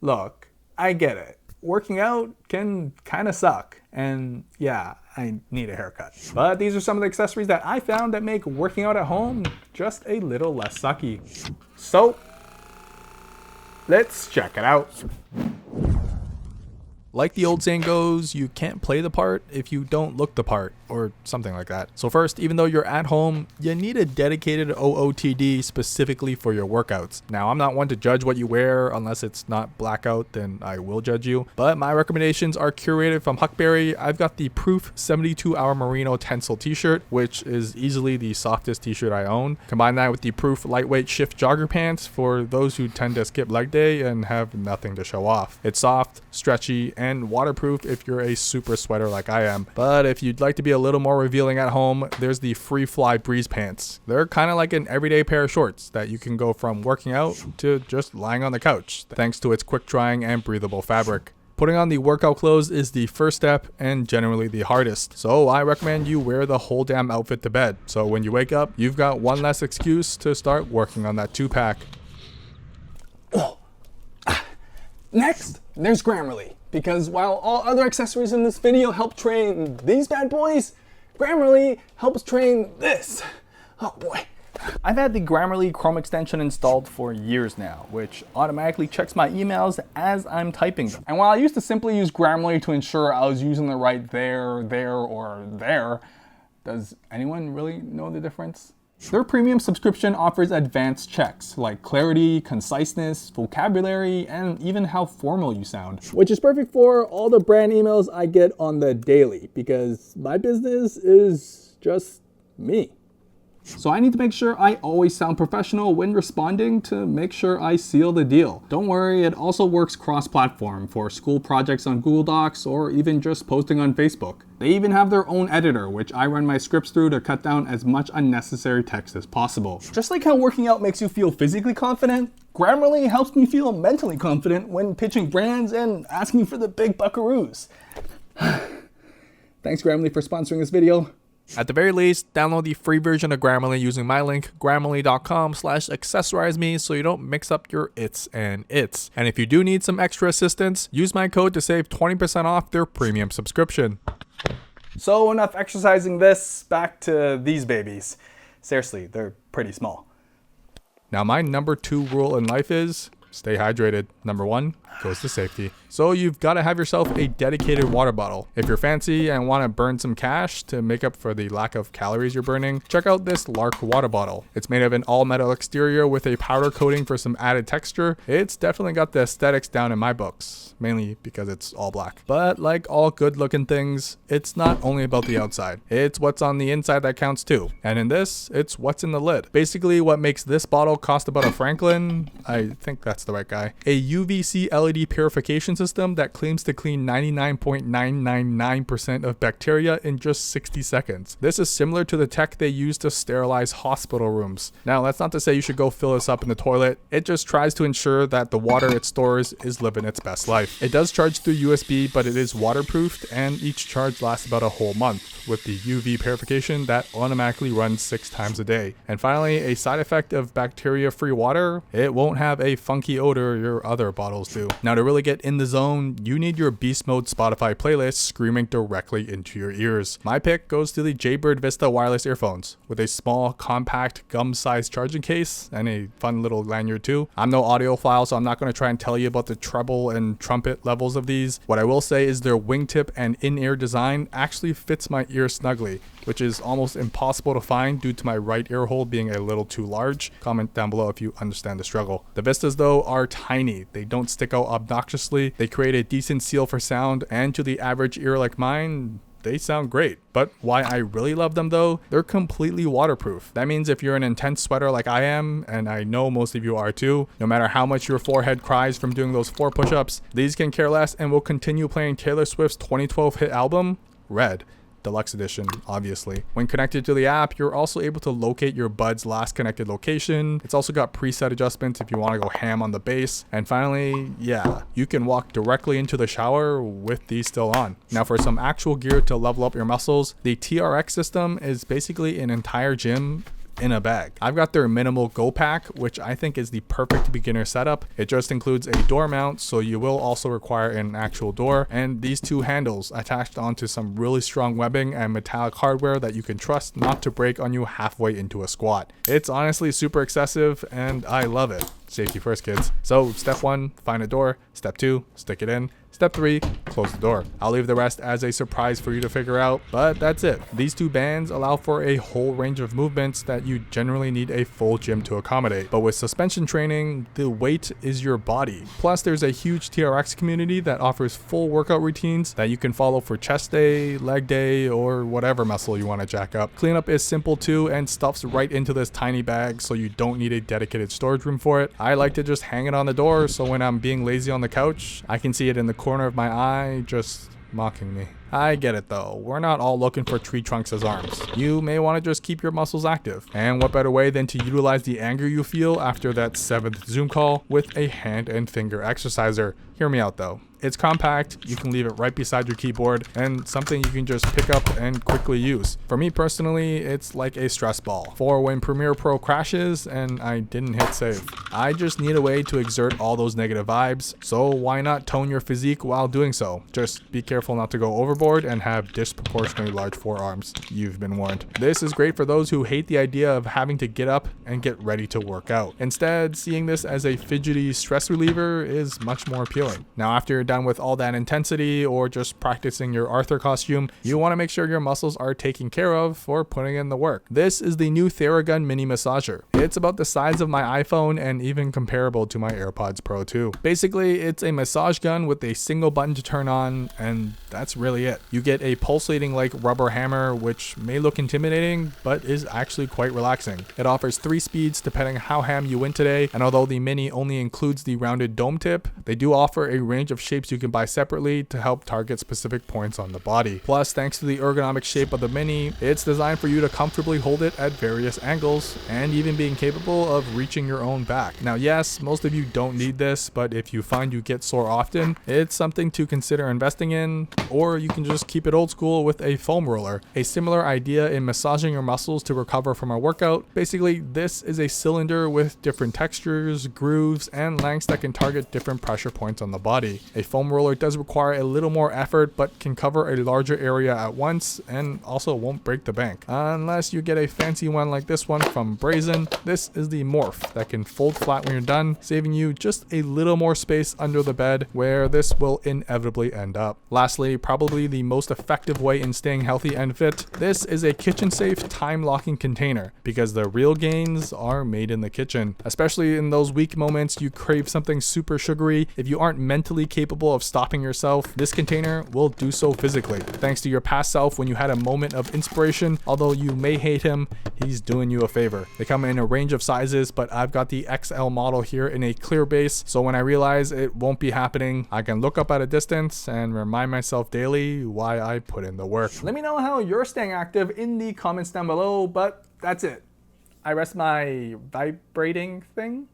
Look, I get it. Working out can kind of suck. And yeah, I need a haircut. But these are some of the accessories that I found that make working out at home just a little less sucky. So, let's check it out. Like the old saying goes, you can't play the part if you don't look the part, or something like that. So first, even though you're at home, you need a dedicated OOTD specifically for your workouts. Now, I'm not one to judge what you wear unless it's not blackout, then I will judge you. But my recommendations are curated from Huckberry. I've got the Proof 72-Hour Merino Tensile t-shirt, which is easily the softest t-shirt I own. Combine that with the Proof Lightweight Shift Jogger pants for those who tend to skip leg day and have nothing to show off. It's soft, stretchy, and waterproof if you're a super sweater like I am. But if you'd like to be a little more revealing at home, there's the Free Fly Breeze pants. They're kind of like an everyday pair of shorts that you can go from working out to just lying on the couch, thanks to its quick drying and breathable fabric. Putting on the workout clothes is the first step and generally the hardest. So I recommend you wear the whole damn outfit to bed. So when you wake up, you've got one less excuse to start working on that 2-pack. Next, there's Grammarly. Because while all other accessories in this video help train these bad boys, Grammarly helps train this. Oh boy. I've had the Grammarly Chrome extension installed for years now, which automatically checks my emails as I'm typing them. And while I used to simply use Grammarly to ensure I was using the right there, or there, does anyone really know the difference? Their premium subscription offers advanced checks like clarity, conciseness, vocabulary, and even how formal you sound. Which is perfect for all the brand emails I get on the daily, because my business is just me. So I need to make sure I always sound professional when responding to make sure I seal the deal. Don't worry, it also works cross-platform for school projects on Google Docs or even just posting on Facebook. They even have their own editor, which I run my scripts through to cut down as much unnecessary text as possible. Just like how working out makes you feel physically confident, Grammarly helps me feel mentally confident when pitching brands and asking for the big buckaroos. Thanks Grammarly for sponsoring this video. At the very least, download the free version of Grammarly using my link, grammarly.com/accessorizeme, so you don't mix up your its and its. And if you do need some extra assistance, use my code to save 20% off their premium subscription. So enough exercising this, back to these babies. Seriously, they're pretty small. Now my number 2 rule in life is stay hydrated. Number 1 goes to safety. So you've got to have yourself a dedicated water bottle. If you're fancy and want to burn some cash to make up for the lack of calories you're burning, check out this LARQ water bottle. It's made of an all metal exterior with a powder coating for some added texture. It's definitely got the aesthetics down in my books, mainly because it's all black. But like all good looking things, it's not only about the outside. It's what's on the inside that counts too. And in this, it's what's in the lid. Basically what makes this bottle cost about a Franklin, I think that's the right guy, a UVC LED purification system that claims to clean 99.999% of bacteria in just 60 seconds. This is similar to the tech they use to sterilize hospital rooms. Now, that's not to say you should go fill this up in the toilet. It just tries to ensure that the water it stores is living its best life. It does charge through USB, but it is waterproofed, and each charge lasts about a whole month, with the UV purification that automatically runs 6 times a day. And finally, a side effect of bacteria-free water, it won't have a funky odor your other bottles do. Now, to really get in the zone, you need your Beast Mode Spotify playlist screaming directly into your ears. My pick goes to the Jaybird Vista wireless earphones with a small, compact, gum-sized charging case and a fun little lanyard too. I'm no audiophile, so I'm not going to try and tell you about the treble and trumpet levels of these. What I will say is their wingtip and in-ear design actually fits my ear snugly, which is almost impossible to find due to my right ear hole being a little too large. Comment down below if you understand the struggle. The Vistas though are tiny. They don't stick out obnoxiously. They create a decent seal for sound, and to the average ear like mine, they sound great. But why I really love them though, they're completely waterproof. That means if you're an intense sweater like I am, and I know most of you are too, no matter how much your forehead cries from doing those 4 push-ups, these can care less and will continue playing Taylor Swift's 2012 hit album, Red. Deluxe edition, obviously. When connected to the app, you're also able to locate your bud's last connected location. It's also got preset adjustments if you want to go ham on the bass. And finally, yeah, you can walk directly into the shower with these still on. Now for some actual gear to level up your muscles, the TRX system is basically an entire gym in a bag. I've got their minimal Go pack, which I think is the perfect beginner setup. It just includes a door mount, so you will also require an actual door, and these two handles attached onto some really strong webbing and metallic hardware that you can trust not to break on you halfway into a squat. It's honestly super excessive and I love it. Safety first, kids. So step 1, find a door. Step 2, stick it in. Step 3, close the door. I'll leave the rest as a surprise for you to figure out, but that's it. These two bands allow for a whole range of movements that you generally need a full gym to accommodate. But with suspension training, the weight is your body. Plus, there's a huge TRX community that offers full workout routines that you can follow for chest day, leg day, or whatever muscle you want to jack up. Cleanup is simple too and stuffs right into this tiny bag, so you don't need a dedicated storage room for it. I like to just hang it on the door, so when I'm being lazy on the couch, I can see it in the corner of my eye just mocking me. I get it though, we're not all looking for tree trunks as arms. You may want to just keep your muscles active. And what better way than to utilize the anger you feel after that 7th Zoom call with a hand and finger exerciser. Hear me out though. It's compact, you can leave it right beside your keyboard, and something you can just pick up and quickly use. For me personally, it's like a stress ball for when Premiere Pro crashes and I didn't hit save. I just need a way to exert all those negative vibes, so why not tone your physique while doing so? Just be careful not to go overboard and have disproportionately large forearms. You've been warned. This is great for those who hate the idea of having to get up and get ready to work out. Instead, seeing this as a fidgety stress reliever is much more appealing. Now, after you're done with all that intensity or just practicing your Arthur costume, you want to make sure your muscles are taken care of for putting in the work. This is the new Theragun Mini massager. It's about the size of my iPhone and even comparable to my AirPods Pro 2. Basically, it's a massage gun with a single button to turn on, and that's really it. You get a pulsating like rubber hammer, which may look intimidating, but is actually quite relaxing. It offers 3 speeds depending how ham you went today, and although the Mini only includes the rounded dome tip, they do offer a range of shapes you can buy separately to help target specific points on the body. Plus, thanks to the ergonomic shape of the Mini, it's designed for you to comfortably hold it at various angles and even being capable of reaching your own back. Now yes, most of you don't need this, but if you find you get sore often, it's something to consider investing in, or you can just keep it old school with a foam roller. A similar idea in massaging your muscles to recover from a workout. Basically, this is a cylinder with different textures, grooves, and lengths that can target different pressure points on the body. A foam roller does require a little more effort, but can cover a larger area at once and also won't break the bank. Unless you get a fancy one like this one from Brazyn. This is the Morph that can fold flat when you're done, saving you just a little more space under the bed where this will inevitably end up. Lastly, probably the most effective way in staying healthy and fit, this is a kitchen safe time locking container because the real gains are made in the kitchen. Especially in those weak moments you crave something super sugary, if you aren't mentally capable of stopping yourself, this container will do so physically. Thanks to your past self when you had a moment of inspiration, although you may hate him, he's doing you a favor. They come in a range of sizes, but I've got the XL model here in a clear base, so when I realize it won't be happening, I can look up at a distance and remind myself daily why I put in the work. Let me know how you're staying active in the comments down below, but that's it. I rest my vibrating thing.